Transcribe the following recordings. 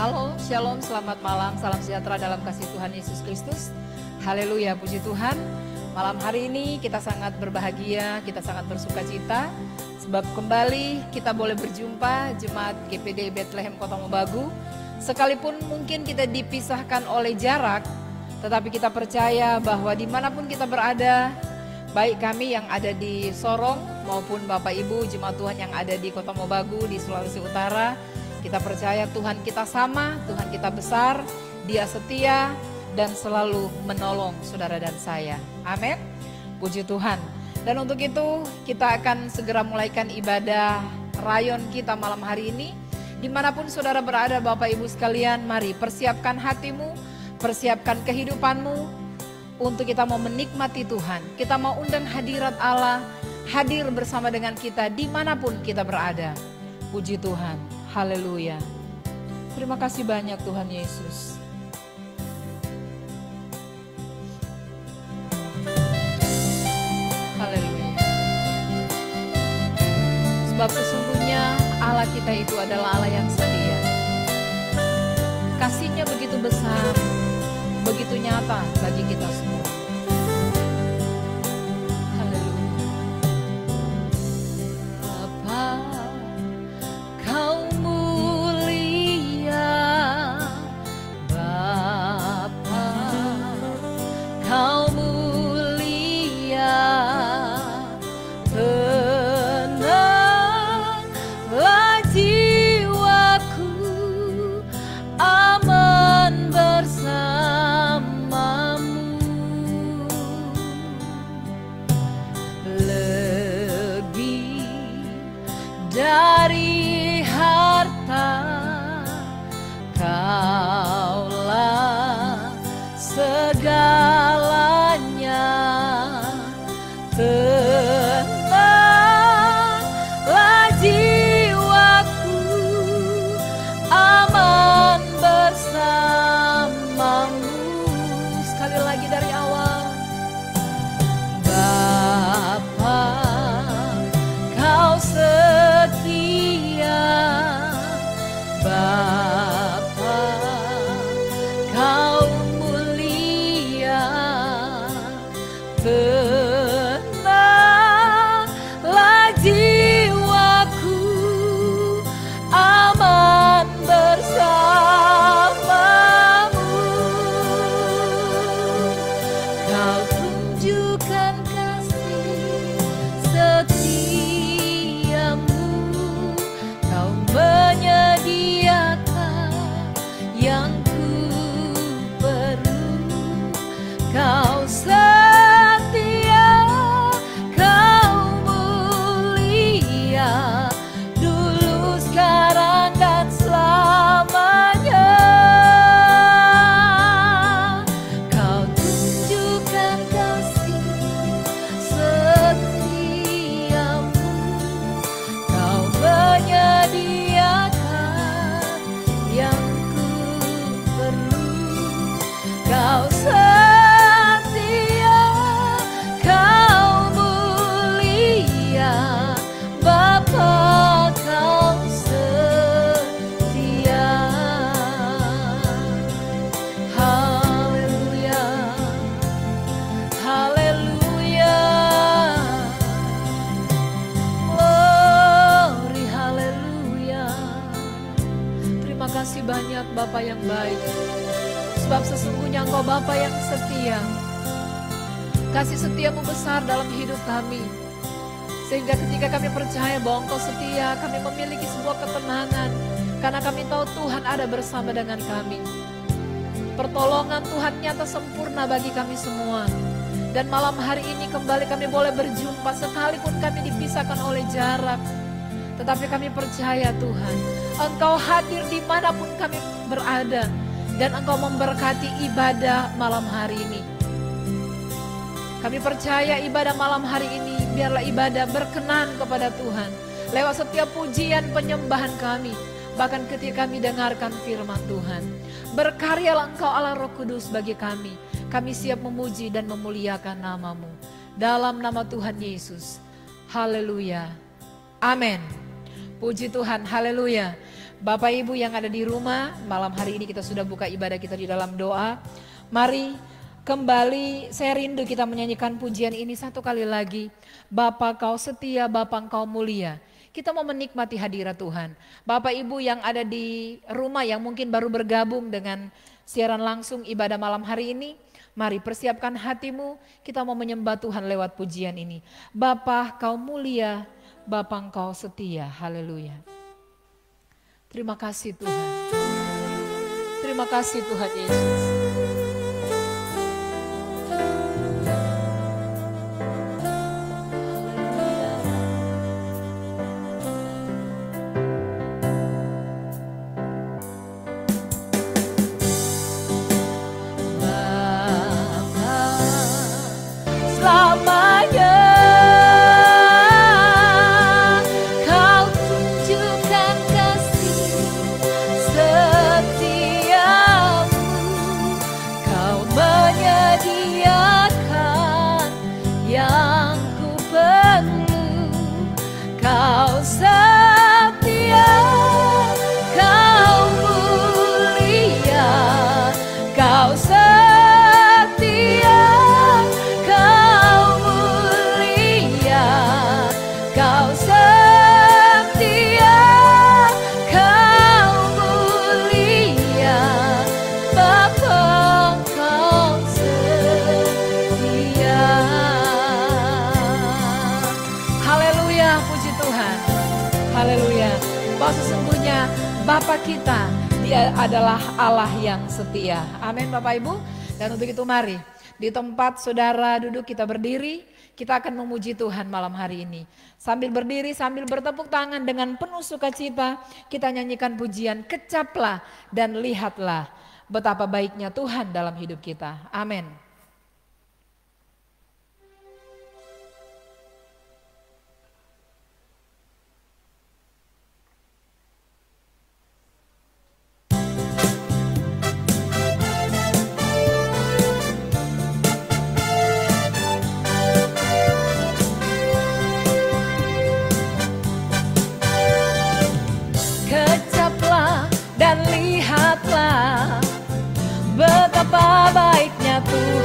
Halo, shalom, selamat malam, salam sejahtera dalam kasih Tuhan Yesus Kristus. Haleluya, puji Tuhan. Malam hari ini kita sangat berbahagia, kita sangat bersuka cita. Sebab kembali kita boleh berjumpa Jemaat GPD Bethlehem Kota Mobagu. Sekalipun mungkin kita dipisahkan oleh jarak, tetapi kita percaya bahwa dimanapun kita berada, baik kami yang ada di Sorong maupun Bapak Ibu Jemaat Tuhan yang ada di Kota Mobagu, di Sulawesi Utara, kita percaya Tuhan kita sama, Tuhan kita besar, Dia setia dan selalu menolong saudara dan saya. Amin. Puji Tuhan. Dan untuk itu kita akan segera mulaikan ibadah rayon kita malam hari ini. Dimanapun saudara berada Bapak Ibu sekalian, mari persiapkan hatimu, persiapkan kehidupanmu untuk kita mau menikmati Tuhan. Kita mau undang hadirat Allah, hadir bersama dengan kita dimanapun kita berada. Puji Tuhan. Haleluya. Terima kasih banyak Tuhan Yesus. Haleluya. Sebab sesungguhnya Allah kita itu adalah Allah yang setia. Kasih-Nya begitu besar, begitu nyata bagi kita semua. Bapa yang baik, sebab sesungguhnya Engkau Bapa yang setia. Kasih setiamu besar dalam hidup kami, sehingga ketika kami percaya bahwa Engkau setia, kami memiliki sebuah ketenangan, karena kami tahu Tuhan ada bersama dengan kami. Pertolongan Tuhan nyata sempurna bagi kami semua. Dan malam hari ini kembali kami boleh berjumpa, sekalipun kami dipisahkan oleh jarak, tetapi kami percaya Tuhan, Engkau hadir dimanapun kami berada, dan Engkau memberkati ibadah malam hari ini. Kami percaya ibadah malam hari ini biarlah ibadah berkenan kepada Tuhan. Lewat setiap pujian penyembahan kami, bahkan ketika kami dengarkan firman Tuhan. Berkaryalah Engkau Allah Roh Kudus bagi kami. Kami siap memuji dan memuliakan nama-Mu. Dalam nama Tuhan Yesus. Haleluya. Amin. Puji Tuhan, haleluya. Bapak Ibu yang ada di rumah, malam hari ini kita sudah buka ibadah kita di dalam doa. Mari kembali, saya rindu kita menyanyikan pujian ini satu kali lagi. Bapa kau setia, Bapa engkau mulia. Kita mau menikmati hadirat Tuhan. Bapak Ibu yang ada di rumah yang mungkin baru bergabung dengan siaran langsung ibadah malam hari ini, mari persiapkan hatimu, kita mau menyembah Tuhan lewat pujian ini. Bapa kau mulia, Bapa engkau setia, haleluya. Terima kasih Tuhan. Terima kasih Tuhan Yesus. Selamanya kau tunjukkan kasih setiamu, kau menyediakan yang ku perlu, kau setia, kau mulia, kau setia. Bahwa sesungguhnya Bapa kita, Dia adalah Allah yang setia. Amin Bapak Ibu. Dan untuk itu mari di tempat saudara duduk kita berdiri, kita akan memuji Tuhan malam hari ini. Sambil berdiri, sambil bertepuk tangan dengan penuh sukacita, kita nyanyikan pujian Kecaplah dan Lihatlah betapa baiknya Tuhan dalam hidup kita. Amin. Dan lihatlah betapa baiknya Tuhan.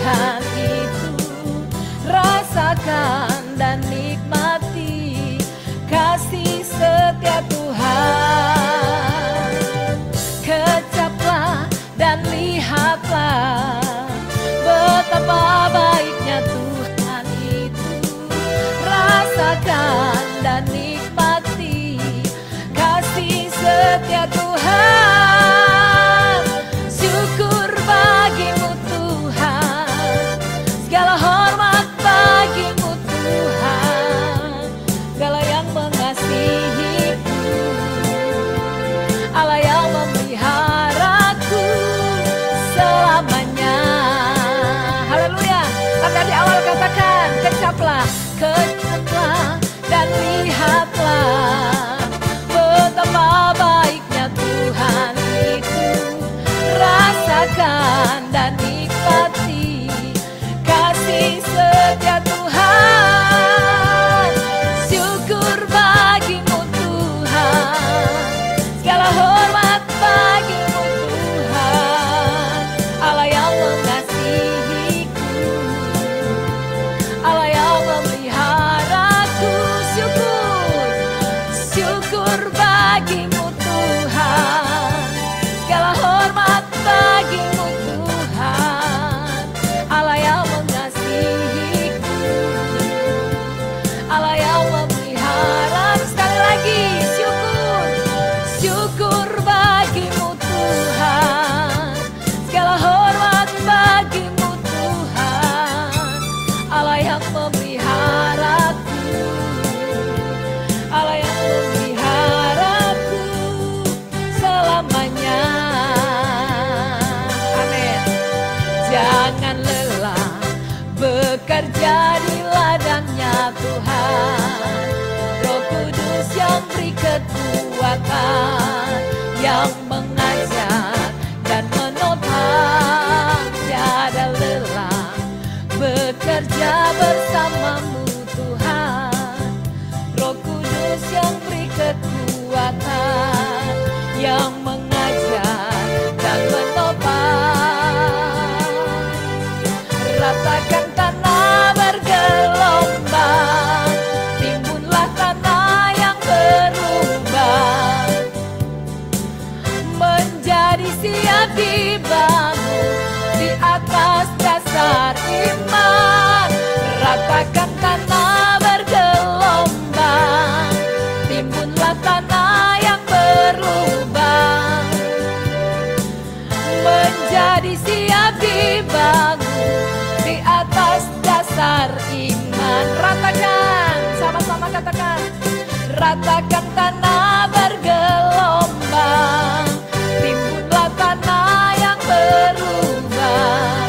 dibangun di atas dasar iman. Ratakan tanah bergelombang, timbunlah tanah yang berlubang, menjadi siap dibangun di atas dasar iman. Ratakan, sama-sama katakan. Ratakan tanah bergelombang, timbunlah tanah yang berubah,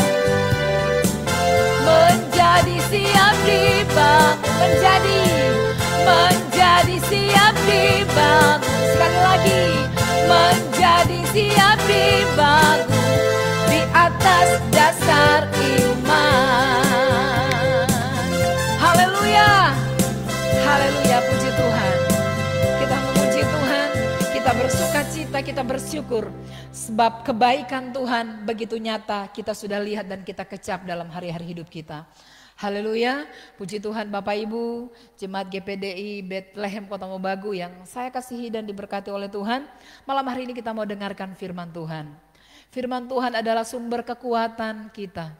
menjadi siap dibangun, menjadi siap dibangun. Sekali lagi, menjadi siap dibangun di atas dasar iman. Haleluya, haleluya, puji Tuhan. Kita memuji Tuhan, kita bersuka cita, kita bersyukur. Sebab kebaikan Tuhan begitu nyata, kita sudah lihat dan kita kecap dalam hari-hari hidup kita. Haleluya, puji Tuhan Bapak Ibu, Jemaat GPDI Bethlehem Kota Mobagu yang saya kasihi dan diberkati oleh Tuhan. Malam hari ini kita mau dengarkan firman Tuhan. Firman Tuhan adalah sumber kekuatan kita.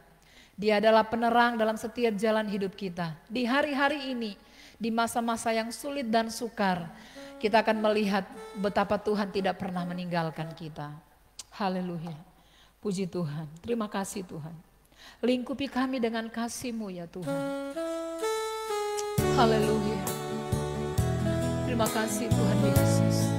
Dia adalah penerang dalam setiap jalan hidup kita. Di hari-hari ini, di masa-masa yang sulit dan sukar, kita akan melihat betapa Tuhan tidak pernah meninggalkan kita. Haleluya, puji Tuhan, terima kasih Tuhan. Lingkupi kami dengan kasih-Mu ya Tuhan. Haleluya. Terima kasih Tuhan Yesus.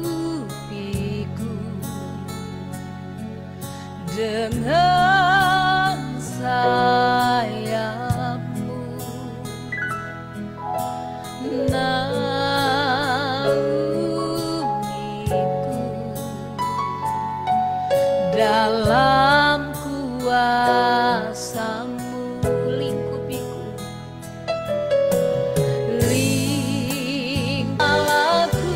Lingkupiku dengan sayap-Mu, naungiku dalam kuasa-Mu. Lingkupiku, lingkalaku,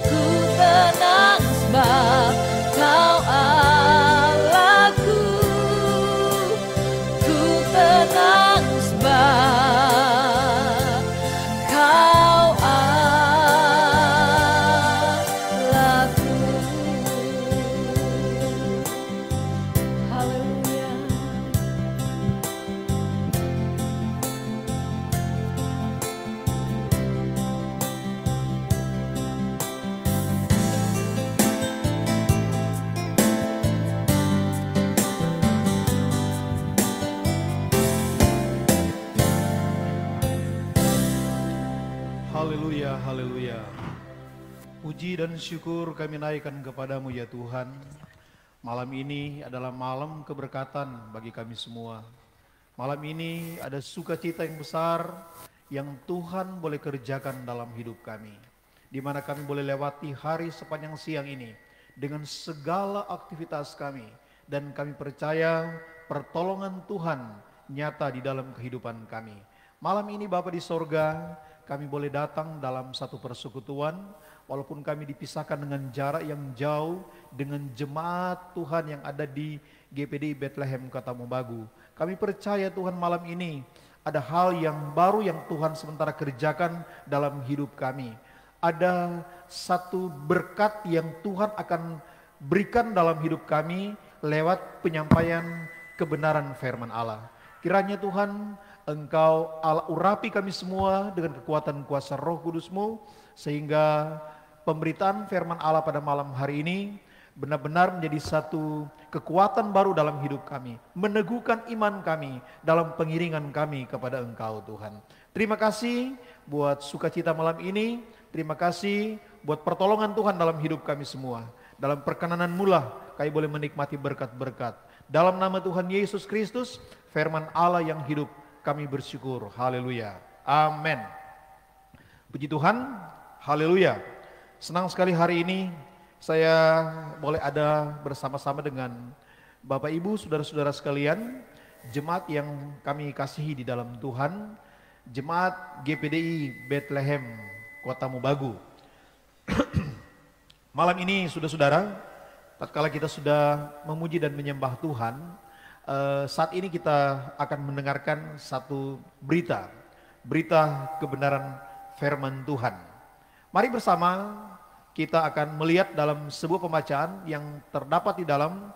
ku tenang sebab Kau Allahku, ku tenang sebab Kau Allahku. Haleluya. Haleluya, haleluya. Puji dan syukur kami naikkan kepadamu ya Tuhan. Malam ini adalah malam keberkatan bagi kami semua. Malam ini ada sukacita yang besar yang Tuhan boleh kerjakan dalam hidup kami. Di mana kami boleh lewati hari sepanjang siang ini dengan segala aktivitas kami. Dan kami percaya pertolongan Tuhan nyata di dalam kehidupan kami. Malam ini Bapa di sorga, kami boleh datang dalam satu persekutuan, walaupun kami dipisahkan dengan jarak yang jauh dengan jemaat Tuhan yang ada di GPDI Bethlehem Kota Mobagu. Kami percaya Tuhan malam ini ada hal yang baru yang Tuhan sementara kerjakan dalam hidup kami. Ada satu berkat yang Tuhan akan berikan dalam hidup kami lewat penyampaian kebenaran firman Allah. Kiranya Tuhan Engkau urapi kami semua dengan kekuatan kuasa Roh Kudus-Mu, sehingga pemberitaan firman Allah pada malam hari ini benar-benar menjadi satu kekuatan baru dalam hidup kami, meneguhkan iman kami dalam pengiringan kami kepada Engkau Tuhan. Terima kasih buat sukacita malam ini, terima kasih buat pertolongan Tuhan dalam hidup kami semua. Dalam perkenanan-Mu lah kami boleh menikmati berkat-berkat. Dalam nama Tuhan Yesus Kristus, firman Allah yang hidup, kami bersyukur. Haleluya. Amin. Puji Tuhan. Haleluya. Senang sekali hari ini saya boleh ada bersama-sama dengan Bapak Ibu, saudara-saudara sekalian, jemaat yang kami kasihi di dalam Tuhan, jemaat GPDI Bethlehem Kota Mobagu. Malam ini saudara-saudara, tatkala kita sudah memuji dan menyembah Tuhan, saat ini kita akan mendengarkan satu berita kebenaran firman Tuhan. Mari bersama kita akan melihat dalam sebuah pembacaan yang terdapat di dalam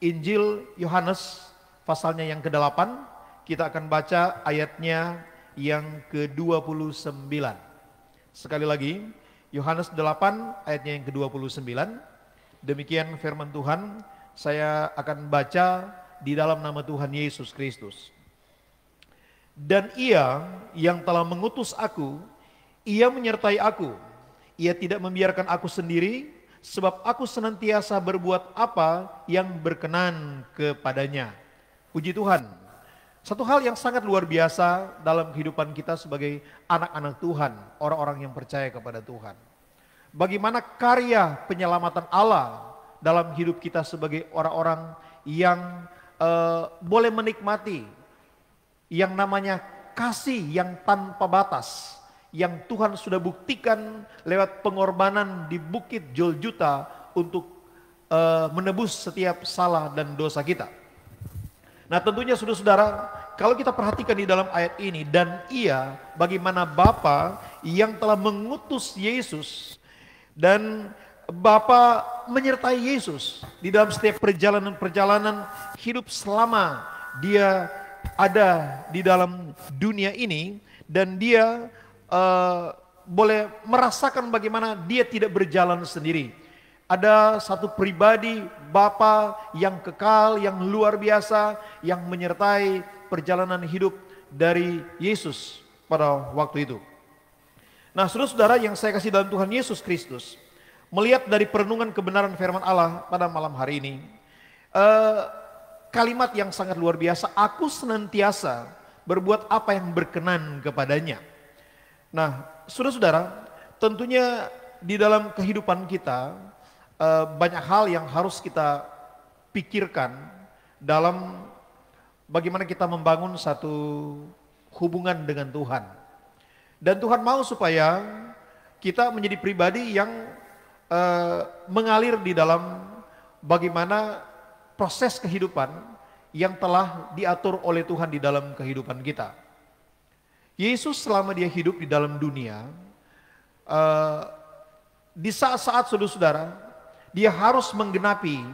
Injil Yohanes pasalnya yang ke-8. Kita akan baca ayatnya yang ke-29. Sekali lagi, Yohanes 8 ayatnya yang ke-29. Demikian firman Tuhan, saya akan baca di dalam nama Tuhan Yesus Kristus. Dan Ia yang telah mengutus aku, Ia menyertai aku. Ia tidak membiarkan aku sendiri, sebab aku senantiasa berbuat apa yang berkenan kepadanya. Puji Tuhan. Satu hal yang sangat luar biasa dalam kehidupan kita sebagai anak-anak Tuhan, orang-orang yang percaya kepada Tuhan. Bagaimana karya penyelamatan Allah dalam hidup kita sebagai orang-orang yang boleh menikmati yang namanya kasih yang tanpa batas, yang Tuhan sudah buktikan lewat pengorbanan di Bukit Golgota untuk menebus setiap salah dan dosa kita. Nah tentunya saudara-saudara, kalau kita perhatikan di dalam ayat ini, dan Ia bagaimana Bapa yang telah mengutus Yesus, dan Bapa menyertai Yesus di dalam setiap perjalanan hidup selama Dia ada di dalam dunia ini, dan Dia boleh merasakan bagaimana Dia tidak berjalan sendiri. Ada satu pribadi Bapa yang kekal, yang luar biasa, yang menyertai perjalanan hidup dari Yesus pada waktu itu. Nah saudara-saudara yang saya kasih dalam Tuhan Yesus Kristus, melihat dari perenungan kebenaran firman Allah pada malam hari ini, kalimat yang sangat luar biasa, aku senantiasa berbuat apa yang berkenan kepadanya. Nah saudara-saudara, tentunya di dalam kehidupan kita, banyak hal yang harus kita pikirkan dalam bagaimana kita membangun satu hubungan dengan Tuhan. Dan Tuhan mau supaya kita menjadi pribadi yang mengalir di dalam bagaimana proses kehidupan yang telah diatur oleh Tuhan di dalam kehidupan kita. Yesus selama Dia hidup di dalam dunia, di saat-saat saudara-saudara, Dia harus menggenapi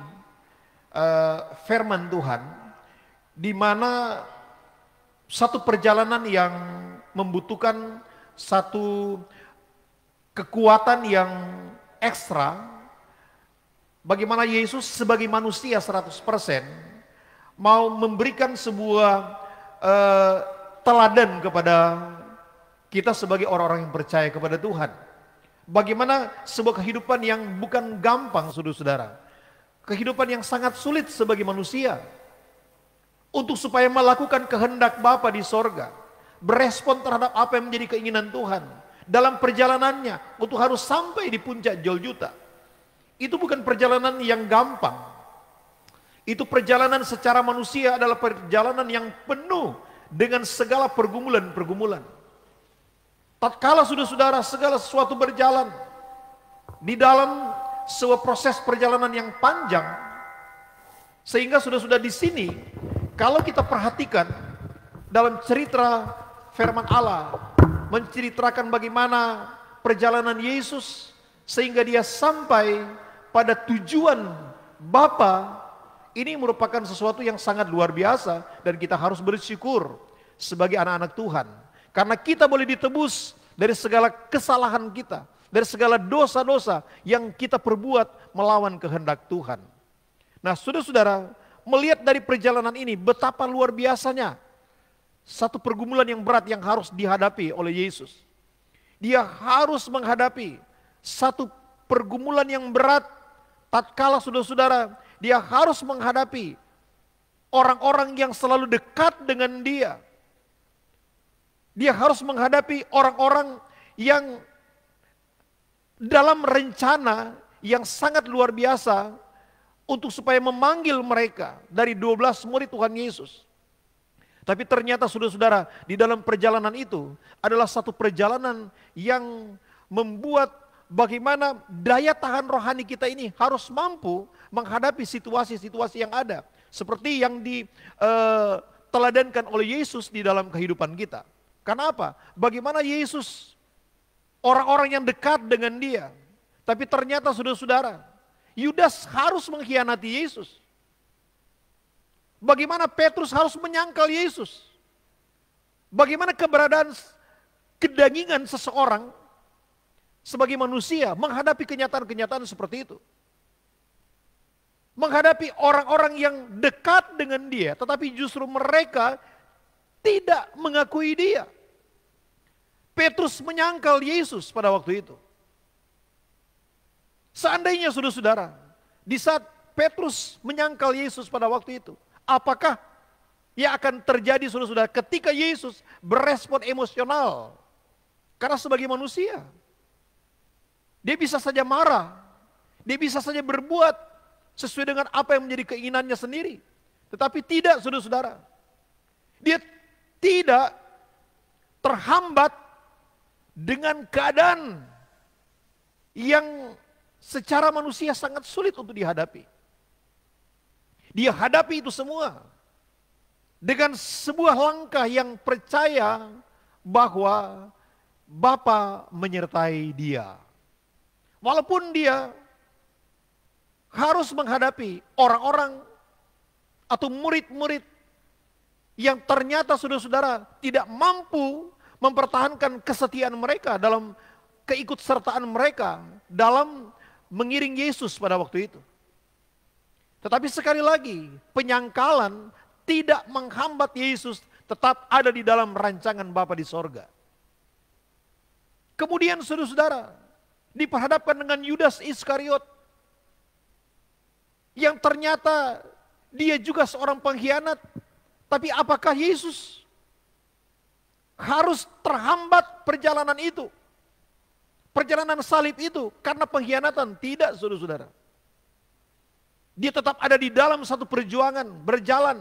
firman Tuhan, di mana satu perjalanan yang membutuhkan satu kekuatan yang ekstra. Bagaimana Yesus sebagai manusia 100% mau memberikan sebuah teladan kepada kita sebagai orang-orang yang percaya kepada Tuhan. Bagaimana sebuah kehidupan yang bukan gampang saudara-saudara. Kehidupan yang sangat sulit sebagai manusia. Untuk supaya melakukan kehendak Bapa di sorga. Berespon terhadap apa yang menjadi keinginan Tuhan. Dalam perjalanannya untuk harus sampai di puncak Golgota. Itu bukan perjalanan yang gampang. Itu perjalanan secara manusia adalah perjalanan yang penuh dengan segala pergumulan-pergumulan. Tatkala saudara-saudara segala sesuatu berjalan di dalam sebuah proses perjalanan yang panjang, sehingga saudara-saudara di sini kalau kita perhatikan dalam cerita firman Allah menceritakan bagaimana perjalanan Yesus sehingga Dia sampai pada tujuan Bapa, ini merupakan sesuatu yang sangat luar biasa dan kita harus bersyukur sebagai anak-anak Tuhan. Karena kita boleh ditebus dari segala kesalahan kita, dari segala dosa-dosa yang kita perbuat melawan kehendak Tuhan. Nah saudara-saudara, melihat dari perjalanan ini betapa luar biasanya satu pergumulan yang berat yang harus dihadapi oleh Yesus. Dia harus menghadapi satu pergumulan yang berat tatkala saudara-saudara, dia harus menghadapi orang-orang yang selalu dekat dengan dia. Dia harus menghadapi orang-orang yang dalam rencana yang sangat luar biasa untuk supaya memanggil mereka dari 12 murid Tuhan Yesus. Tapi ternyata saudara-saudara, di dalam perjalanan itu adalah satu perjalanan yang membuat bagaimana daya tahan rohani kita ini harus mampu menghadapi situasi-situasi yang ada. Seperti yang diteladankan oleh Yesus di dalam kehidupan kita. Karena apa? Bagaimana Yesus, orang-orang yang dekat dengan dia. Tapi ternyata saudara-saudara, Yudas harus mengkhianati Yesus. Bagaimana Petrus harus menyangkal Yesus. Bagaimana keberadaan kedagingan seseorang sebagai manusia menghadapi kenyataan-kenyataan seperti itu. Menghadapi orang-orang yang dekat dengan dia, tetapi justru mereka tidak mengakui dia. Petrus menyangkal Yesus pada waktu itu. Seandainya saudara-saudara, di saat Petrus menyangkal Yesus pada waktu itu, apakah yang akan terjadi saudara-saudara ketika Yesus berespon emosional? Karena sebagai manusia, dia bisa saja marah, dia bisa saja berbuat sesuai dengan apa yang menjadi keinginannya sendiri. Tetapi tidak saudara-saudara, dia tidak terhambat dengan keadaan yang secara manusia sangat sulit untuk dihadapi. Dia hadapi itu semua dengan sebuah langkah yang percaya bahwa Bapa menyertai dia. Walaupun dia harus menghadapi orang-orang atau murid-murid yang ternyata saudara-saudara tidak mampu mempertahankan kesetiaan mereka dalam keikutsertaan mereka dalam mengiring Yesus pada waktu itu. Tetapi sekali lagi, penyangkalan tidak menghambat Yesus tetap ada di dalam rancangan Bapa di sorga. Kemudian saudara-saudara diperhadapkan dengan Yudas Iskariot yang ternyata dia juga seorang pengkhianat. Tapi apakah Yesus harus terhambat perjalanan itu? Perjalanan salib itu karena pengkhianatan? Tidak saudara-saudara. Dia tetap ada di dalam satu perjuangan, berjalan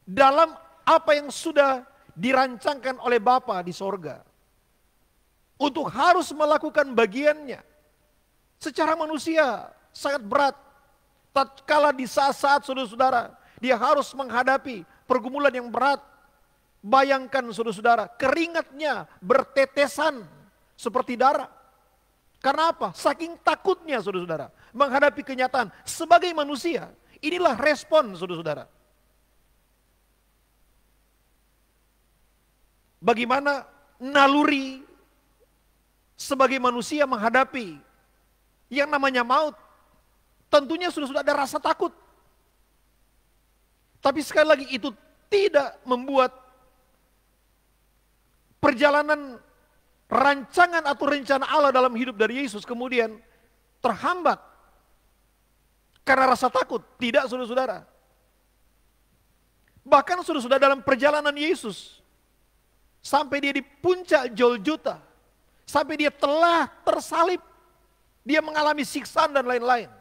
dalam apa yang sudah dirancangkan oleh Bapa di sorga. Untuk harus melakukan bagiannya. Secara manusia sangat berat. Tatkala di saat-saat saudara-saudara, dia harus menghadapi pergumulan yang berat. Bayangkan saudara-saudara, keringatnya bertetesan seperti darah. Karena apa? Saking takutnya saudara-saudara menghadapi kenyataan sebagai manusia. Inilah respon saudara-saudara. Bagaimana naluri sebagai manusia menghadapi yang namanya maut. Tentunya sudah ada rasa takut. Tapi sekali lagi itu tidak membuat perjalanan rancangan atau rencana Allah dalam hidup dari Yesus kemudian terhambat karena rasa takut. Tidak saudara-saudara. Bahkan saudara-saudara dalam perjalanan Yesus sampai dia di puncak Golgota, sampai dia telah tersalib, dia mengalami siksaan dan lain-lain.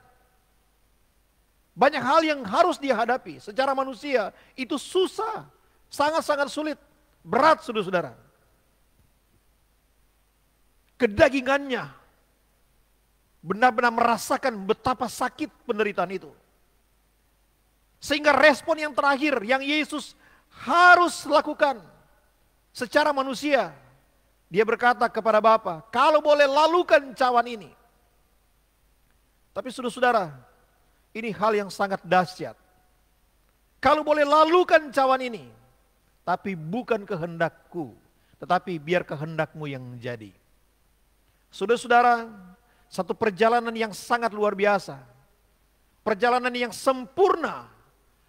Banyak hal yang harus dia hadapi secara manusia, itu susah, sangat-sangat sulit, berat saudara-saudara. Kedagingannya benar-benar merasakan betapa sakit penderitaan itu. Sehingga respon yang terakhir yang Yesus harus lakukan secara manusia, dia berkata kepada Bapa, kalau boleh lalukan cawan ini. Tapi saudara-saudara, ini hal yang sangat dahsyat. Kalau boleh lalukan cawan ini, tapi bukan kehendakku, tetapi biar kehendakmu yang jadi. Saudara-saudara, satu perjalanan yang sangat luar biasa. Perjalanan yang sempurna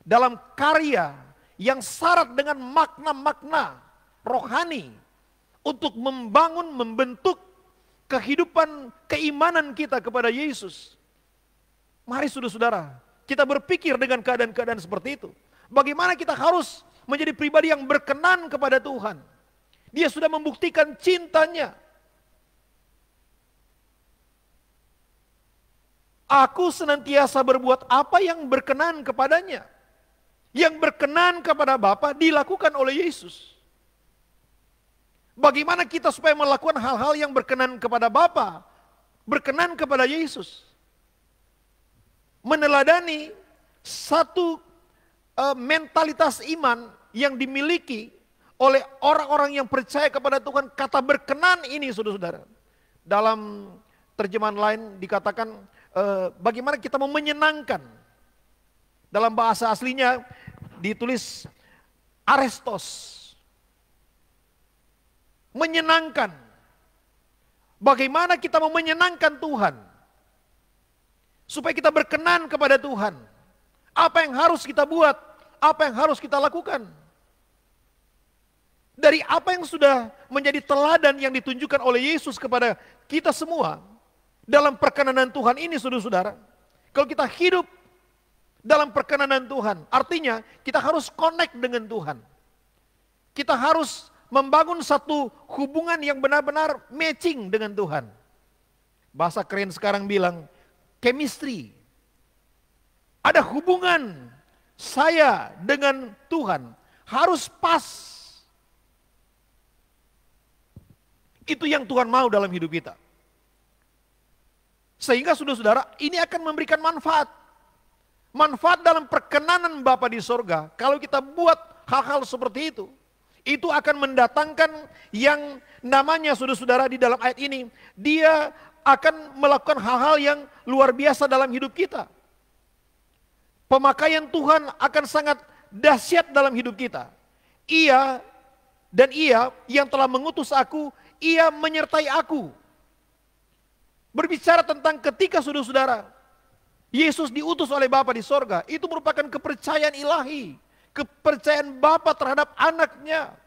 dalam karya yang syarat dengan makna-makna rohani untuk membangun, membentuk kehidupan keimanan kita kepada Yesus. Mari saudara-saudara, kita berpikir dengan keadaan-keadaan seperti itu. Bagaimana kita harus menjadi pribadi yang berkenan kepada Tuhan. Dia sudah membuktikan cintanya. Aku senantiasa berbuat apa yang berkenan kepadanya. Yang berkenan kepada Bapa dilakukan oleh Yesus. Bagaimana kita supaya melakukan hal-hal yang berkenan kepada Bapa? berkenan kepada Yesus. Meneladani satu mentalitas iman yang dimiliki oleh orang-orang yang percaya kepada Tuhan. Kata berkenan ini saudara-saudara, dalam terjemahan lain dikatakan bagaimana kita mau menyenangkan. Dalam bahasa aslinya ditulis arestos. Menyenangkan. Bagaimana kita mau menyenangkan Tuhan. Supaya kita berkenan kepada Tuhan. Apa yang harus kita buat? Apa yang harus kita lakukan? Dari apa yang sudah menjadi teladan yang ditunjukkan oleh Yesus kepada kita semua. Dalam perkenanan Tuhan ini saudara-saudara. Kalau kita hidup dalam perkenanan Tuhan, artinya kita harus connect dengan Tuhan. Kita harus membangun satu hubungan yang benar-benar matching dengan Tuhan. Bahasa keren sekarang bilang chemistry. Ada hubungan saya dengan Tuhan harus pas. Itu yang Tuhan mau dalam hidup kita. Sehingga saudara-saudara, ini akan memberikan manfaat. Manfaat dalam perkenanan Bapa di sorga, kalau kita buat hal-hal seperti itu akan mendatangkan yang namanya saudara-saudara di dalam ayat ini, dia akan melakukan hal-hal yang luar biasa dalam hidup kita. Pemakaian Tuhan akan sangat dahsyat dalam hidup kita. Ia yang telah mengutus aku, ia menyertai aku. Berbicara tentang ketika saudara-saudara, Yesus diutus oleh Bapa di sorga, itu merupakan kepercayaan ilahi. Kepercayaan Bapa terhadap anaknya.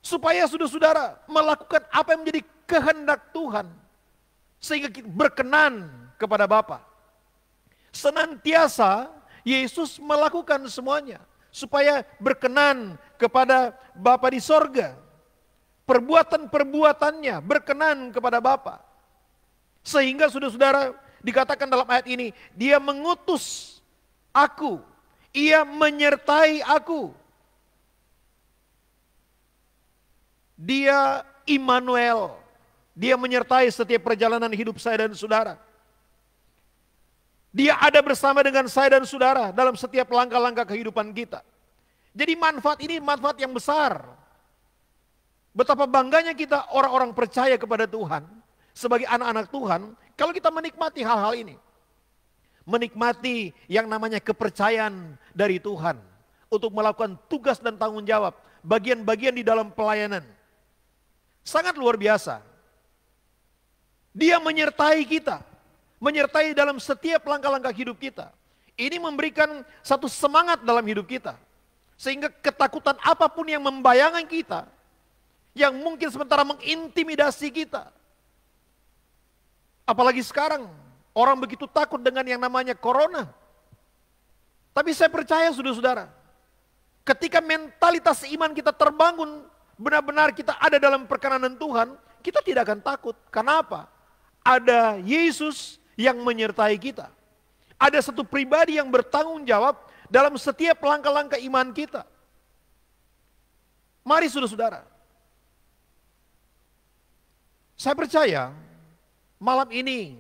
Supaya saudara-saudara melakukan apa yang menjadi kehendak Tuhan. Sehingga kita berkenan kepada Bapa. Senantiasa Yesus melakukan semuanya. Supaya berkenan kepada Bapa di sorga. Perbuatan-perbuatannya berkenan kepada Bapa. Sehingga saudara-saudara dikatakan dalam ayat ini, dia mengutus aku, ia menyertai aku. Dia Immanuel, dia menyertai setiap perjalanan hidup saya dan saudara. Dia ada bersama dengan saya dan saudara dalam setiap langkah-langkah kehidupan kita. Jadi manfaat ini manfaat yang besar. Betapa bangganya kita orang-orang percaya kepada Tuhan. Sebagai anak-anak Tuhan, kalau kita menikmati hal-hal ini. Menikmati yang namanya kepercayaan dari Tuhan. Untuk melakukan tugas dan tanggung jawab. Bagian-bagian di dalam pelayanan. Sangat luar biasa. Dia menyertai kita. Menyertai dalam setiap langkah-langkah hidup kita. Ini memberikan satu semangat dalam hidup kita. Sehingga ketakutan apapun yang membayangkan kita. Yang mungkin sementara mengintimidasi kita. Apalagi sekarang, orang begitu takut dengan yang namanya corona. Tapi saya percaya saudara-saudara, ketika mentalitas iman kita terbangun, benar-benar kita ada dalam perkenanan Tuhan, kita tidak akan takut. Kenapa? Ada Yesus yang menyertai kita. Ada satu pribadi yang bertanggung jawab dalam setiap langkah-langkah iman kita. Mari saudara-saudara, saya percaya malam ini,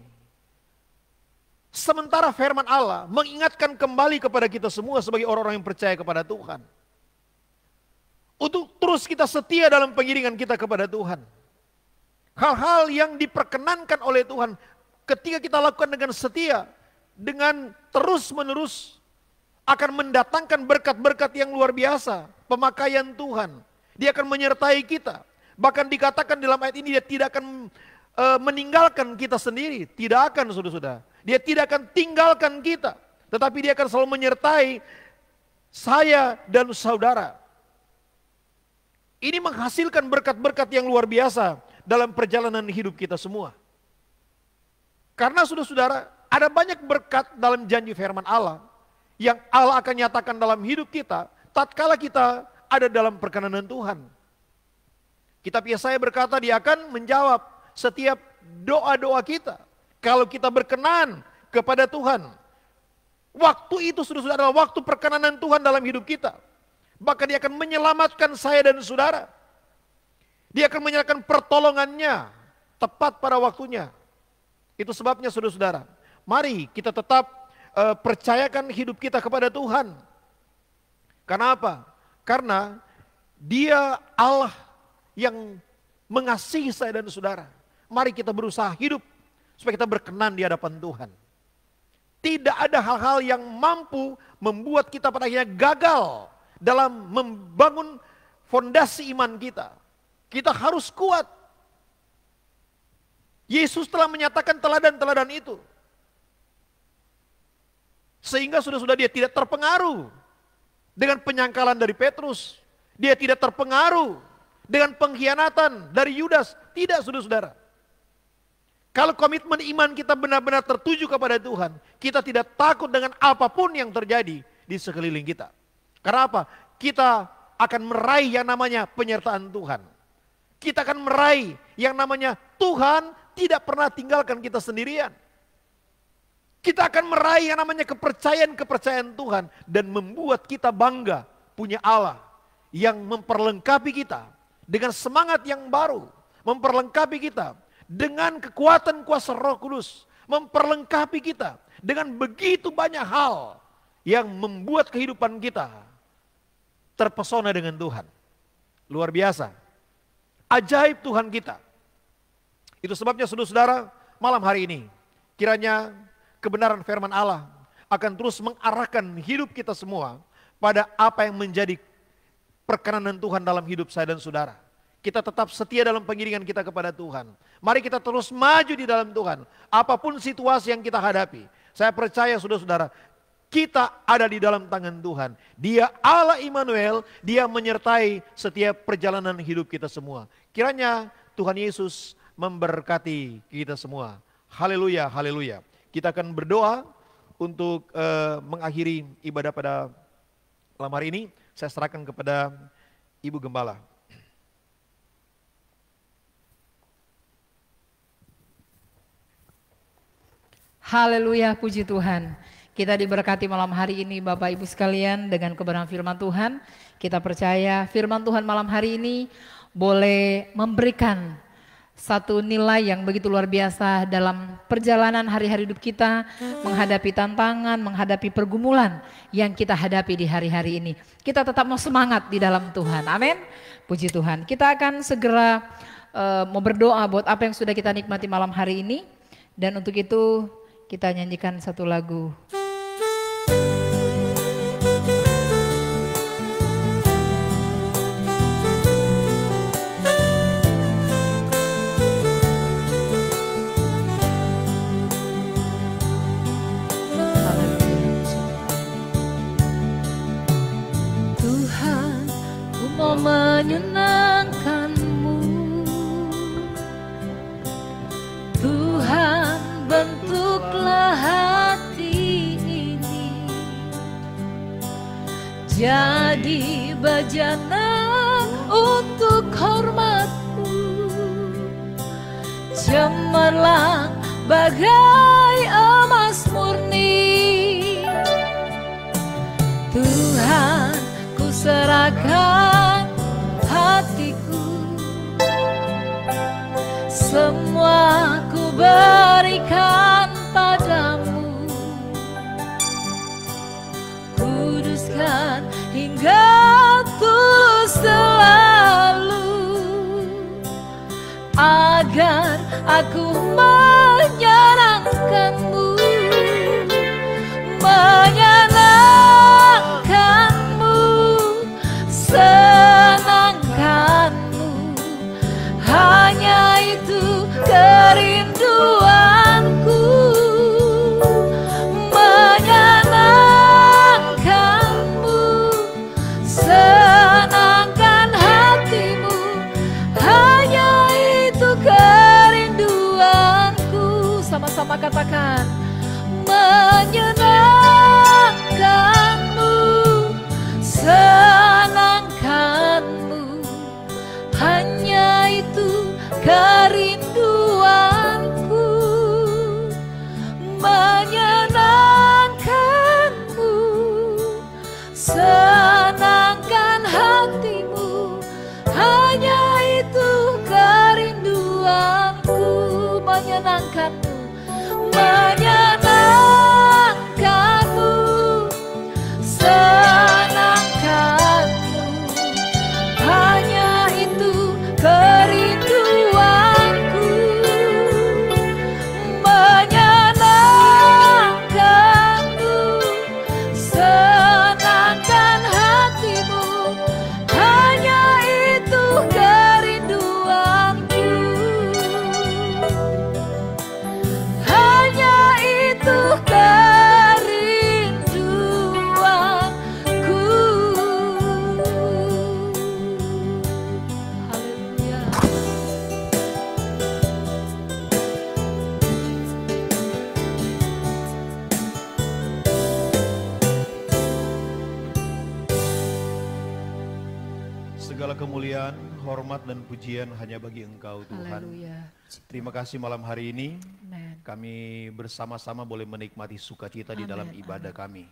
sementara firman Allah mengingatkan kembali kepada kita semua sebagai orang-orang yang percaya kepada Tuhan. Untuk terus kita setia dalam pengiringan kita kepada Tuhan. Hal-hal yang diperkenankan oleh Tuhan ketika kita lakukan dengan setia, dengan terus-menerus akan mendatangkan berkat-berkat yang luar biasa. Pemakaian Tuhan, dia akan menyertai kita. Bahkan dikatakan dalam ayat ini dia tidak akan meninggalkan kita sendiri. Tidak akan saudara-saudara. Dia tidak akan tinggalkan kita. Tetapi dia akan selalu menyertai saya dan saudara. Ini menghasilkan berkat-berkat yang luar biasa dalam perjalanan hidup kita semua. Karena saudara-saudara, ada banyak berkat dalam janji firman Allah yang Allah akan nyatakan dalam hidup kita tatkala kita ada dalam perkenanan Tuhan. Kitab Yesaya berkata dia akan menjawab setiap doa-doa kita. Kalau kita berkenan kepada Tuhan. Waktu itu saudara-saudara adalah waktu perkenanan Tuhan dalam hidup kita. Bahkan dia akan menyelamatkan saya dan saudara. Dia akan menyerahkan pertolongannya tepat pada waktunya. Itu sebabnya saudara-saudara, mari kita tetap percayakan hidup kita kepada Tuhan. Karena apa? Karena Dia Allah yang mengasihi saya dan saudara. Mari kita berusaha hidup supaya kita berkenan di hadapan Tuhan. Tidak ada hal-hal yang mampu membuat kita pada akhirnya gagal dalam membangun fondasi iman kita. Kita harus kuat. Yesus telah menyatakan teladan-teladan itu. Sehingga sudah dia tidak terpengaruh dengan penyangkalan dari Petrus. Dia tidak terpengaruh dengan pengkhianatan dari Yudas. Tidak, saudara-saudara. Kalau komitmen iman kita benar-benar tertuju kepada Tuhan, kita tidak takut dengan apapun yang terjadi di sekeliling kita. Karena apa? Kita akan meraih yang namanya penyertaan Tuhan. Kita akan meraih yang namanya Tuhan tidak pernah tinggalkan kita sendirian. Kita akan meraih yang namanya kepercayaan Tuhan dan membuat kita bangga punya Allah yang memperlengkapi kita dengan semangat yang baru, memperlengkapi kita dengan kekuatan kuasa Roh Kudus, memperlengkapi kita dengan begitu banyak hal yang membuat kehidupan kita terpesona dengan Tuhan. Luar biasa. Ajaib Tuhan kita. Itu sebabnya saudara-saudara, malam hari ini kiranya kebenaran firman Allah akan terus mengarahkan hidup kita semua pada apa yang menjadi perkenanan Tuhan dalam hidup saya dan saudara. Kita tetap setia dalam pengiringan kita kepada Tuhan. Mari kita terus maju di dalam Tuhan. Apapun situasi yang kita hadapi. Saya percaya saudara-saudara, kita ada di dalam tangan Tuhan. Dia Allah Immanuel, Dia menyertai setiap perjalanan hidup kita semua. Kiranya Tuhan Yesus memberkati kita semua. Haleluya, haleluya. Kita akan berdoa untuk mengakhiri ibadah pada malam hari ini. Saya serahkan kepada Ibu Gembala. Haleluya, puji Tuhan. Kita diberkati malam hari ini Bapak Ibu sekalian dengan kebenaran firman Tuhan. Kita percaya firman Tuhan malam hari ini boleh memberikan satu nilai yang begitu luar biasa dalam perjalanan hari-hari hidup kita, menghadapi tantangan, menghadapi pergumulan yang kita hadapi di hari-hari ini. Kita tetap mau semangat di dalam Tuhan, amin. Puji Tuhan. Kita akan segera mau berdoa buat apa yang sudah kita nikmati malam hari ini. Dan untuk itu kita nyanyikan satu lagu. Menyenangkan-Mu, Tuhan, bentuklah hati ini jadi bajanan untuk hormat-Mu, cemerlang bagai emas murni. Tuhan, ku serahkan hatiku, semua ku berikan padamu. Kuduskan hingga tulus selalu, agar aku menyenangkan-Mu, menyenangkan-Mu, senangkan-Mu, hanya itu kerinduanku. Menyenangkan-Mu, senangkan hati-Mu, hanya itu kerinduanku. Sama-sama katakan, menyenangkan-Mu, senangkan-Mu, hanya itu kerinduanku. Menyenangkan-Mu, senangkan hati-Mu, hanya itu kerinduanku. kemuliaan, hormat dan pujian hanya bagi Engkau Tuhan. Haleluya. Terima kasih malam hari ini Amen. kami bersama-sama boleh menikmati sukacita di Amen, dalam ibadah kami.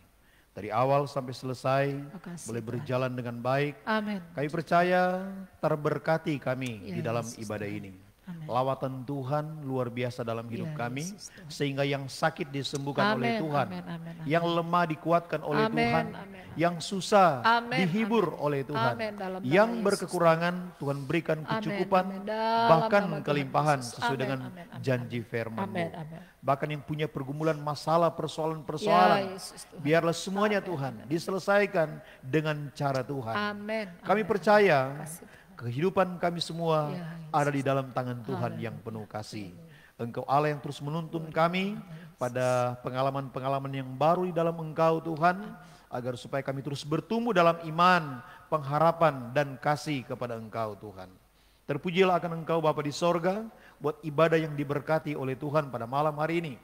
Dari awal sampai selesai Makasih, boleh Tuhan. berjalan dengan baik. Amin. Kami percaya terberkati kami di Yes, dalam Tuhan. ibadah ini. Amin. Lawatan Tuhan luar biasa dalam hidup Ya, kami, Yesus, Tuhan. sehingga yang sakit disembuhkan oleh Amin, Tuhan, amin, amin, amin. yang lemah dikuatkan oleh Amin, Tuhan, amin, amin. yang susah Amin, dihibur amin. oleh Tuhan, Amin, dalam nama yang Yesus. berkekurangan Tuhan berikan Amin, kecukupan, amin. Dalam bahkan nama Tuhan kelimpahan Yesus. sesuai Amin, dengan amin, amin, janji amin. firman-Mu. Amin, amin. Bahkan yang punya pergumulan masalah, Ya, persoalan-persoalan, Yesus, Tuhan. biarlah semuanya Tuhan diselesaikan dengan cara Tuhan. Amin. Kami amin. percaya Kasih, Tuhan. kehidupan kami semua Ya, Yesus. ada di dalam tangan Tuhan Haleluya. yang penuh kasih. Engkau Allah yang terus menuntun kami pada pengalaman-pengalaman yang baru di dalam Engkau Tuhan, agar supaya kami terus bertumbuh dalam iman, pengharapan dan kasih kepada Engkau Tuhan. Terpujilah akan Engkau Bapa di sorga buat ibadah yang diberkati oleh Tuhan pada malam hari ini.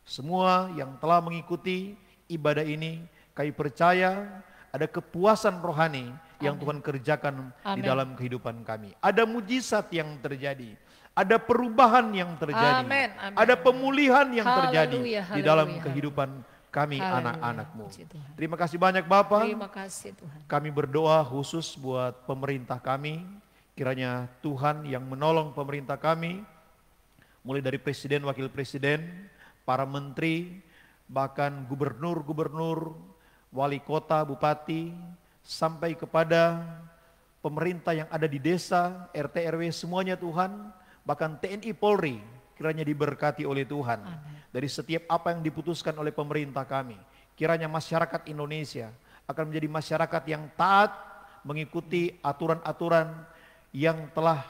Semua yang telah mengikuti ibadah ini, kami percaya ada kepuasan rohani yang Tuhan kerjakan di Amin. dalam kehidupan kami. Ada mujizat yang terjadi, ada perubahan yang terjadi, Amin, amin. ada pemulihan yang terjadi Haleluya, di dalam haleluya. kehidupan kami Haleluya. anak-anak-Mu. Puji Tuhan. Terima kasih banyak Bapak. Terima kasih Tuhan. Kami berdoa khusus buat pemerintah kami, kiranya Tuhan yang menolong pemerintah kami, mulai dari presiden, wakil presiden, para menteri, bahkan gubernur-gubernur, wali kota, bupati, sampai kepada pemerintah yang ada di desa, RT RW semuanya Tuhan, bahkan TNI Polri, kiranya diberkati oleh Tuhan. Dari setiap apa yang diputuskan oleh pemerintah kami, kiranya masyarakat Indonesia akan menjadi masyarakat yang taat mengikuti aturan-aturan yang telah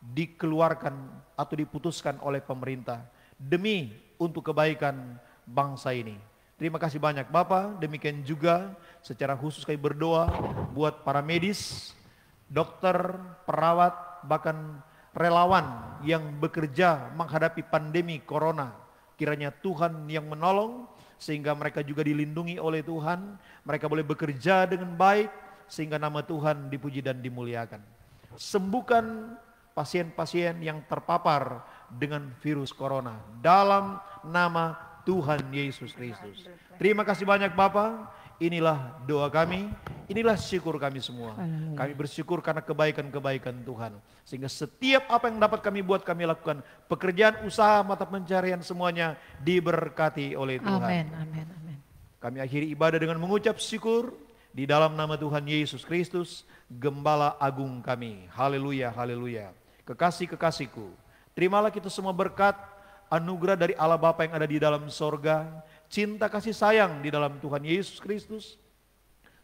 dikeluarkan atau diputuskan oleh pemerintah demi untuk kebaikan bangsa ini. Terima kasih banyak Bapak. Demikian juga secara khusus kami berdoa buat para medis, dokter, perawat, bahkan relawan yang bekerja menghadapi pandemi corona. Kiranya Tuhan yang menolong sehingga mereka juga dilindungi oleh Tuhan. Mereka boleh bekerja dengan baik sehingga nama Tuhan dipuji dan dimuliakan. Sembuhkan pasien-pasien yang terpapar dengan virus corona dalam nama Tuhan Yesus Kristus. Terima kasih banyak Bapak. Inilah doa kami, inilah syukur kami semua. Kami bersyukur karena kebaikan-kebaikan Tuhan. Sehingga setiap apa yang dapat kami buat, kami lakukan. Pekerjaan, usaha, mata pencarian semuanya diberkati oleh Tuhan. Amin, amin, amin. Kami akhiri ibadah dengan mengucap syukur di dalam nama Tuhan Yesus Kristus, Gembala Agung kami. Haleluya, haleluya. Kekasih-kekasihku, terimalah kita semua berkat, anugerah dari Allah Bapa yang ada di dalam sorga, cinta kasih sayang di dalam Tuhan Yesus Kristus,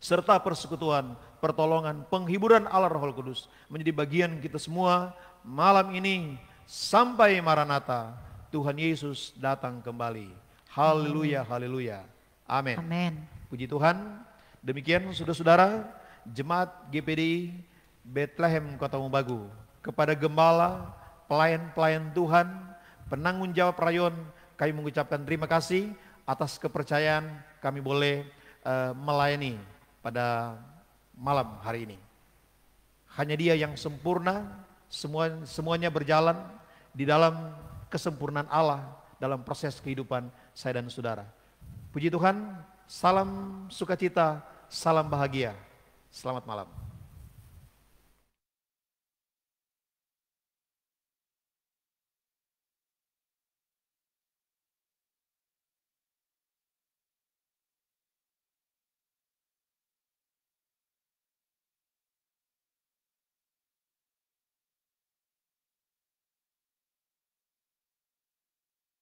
serta persekutuan, pertolongan, penghiburan Allah Roh Kudus menjadi bagian kita semua malam ini sampai Maranatha Tuhan Yesus datang kembali. Haleluya, haleluya. Amin. Amin. Puji Tuhan. Demikian saudara-saudara, Jemaat GPDI Bethlehem Kota Mubagu, kepada gembala, pelayan-pelayan Tuhan, penanggung jawab rayon, kami mengucapkan terima kasih atas kepercayaan kami boleh melayani pada malam hari ini. Hanya Dia yang sempurna, semuanya berjalan di dalam kesempurnaan Allah dalam proses kehidupan saya dan saudara. Puji Tuhan, salam sukacita, salam bahagia. Selamat malam.